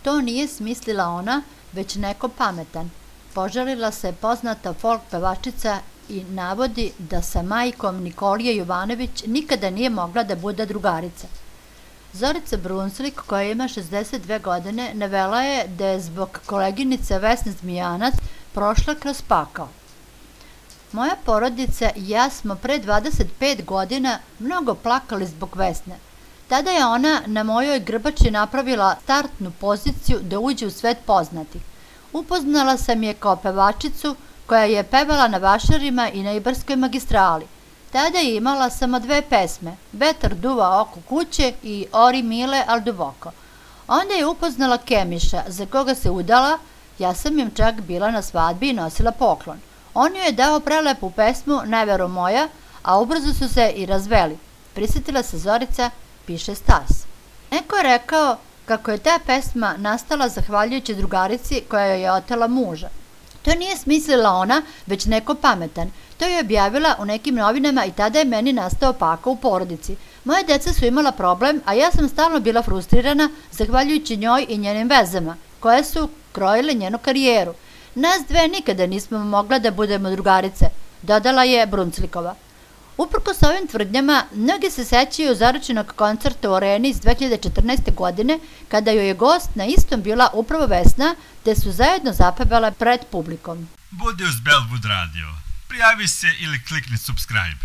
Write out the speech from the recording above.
To nije smislila ona, već neko pametan. Požalila se poznata folk pevačica i navodi da sa majkom Nikolije Jovanović nikada nije mogla da bude drugarica. Zorica Brunslik, koja ima 62 godine, navela je da je zbog koleginice Vesne Zmijanac prošla kroz pakao. Moja porodica i ja smo pre 25 godina mnogo plakali zbog Vesne. Tada je ona na mojoj grbači napravila startnu poziciju da uđe u svet poznatih. Upoznala sam je kao pevačicu koja je pevala na vašarima i na Ibarskoj magistrali. Tada je imala samo 2 pesme, Vetar duva oko kuće i Ori mile al duboko. Onda je upoznala Kemiša, za koga se udala, ja sam im čak bila na svadbi i nosila poklon. On joj je dao prelepu pesmu Nevero moja, a ubrzo su se i razveli. Prisjetila se Zorica, piše Stas. Neko je rekao kako je ta pesma nastala zahvaljujući drugarici koja joj je otela muža. To nije smislila ona, već neko pametan. To je objavila u nekim novinama i tada je meni nastao pakao u porodici. Moje deca su imala problem, a ja sam stalno bila frustrirana zahvaljujući njoj i njenim vezama, koje su krojile njenu karijeru. Nas dve nikada nismo mogla da budemo drugarice, dodala je Brunslikova. Uprkos ovim tvrdnjama, mnogi se sećaju zaručenog koncerta u Areni iz 2014. godine, kada joj je gost na istom bila upravo Vesna, te su zajedno zapevale pred publikom. Budi uz Belwood Radio. Prijavi se ili klikni subscribe.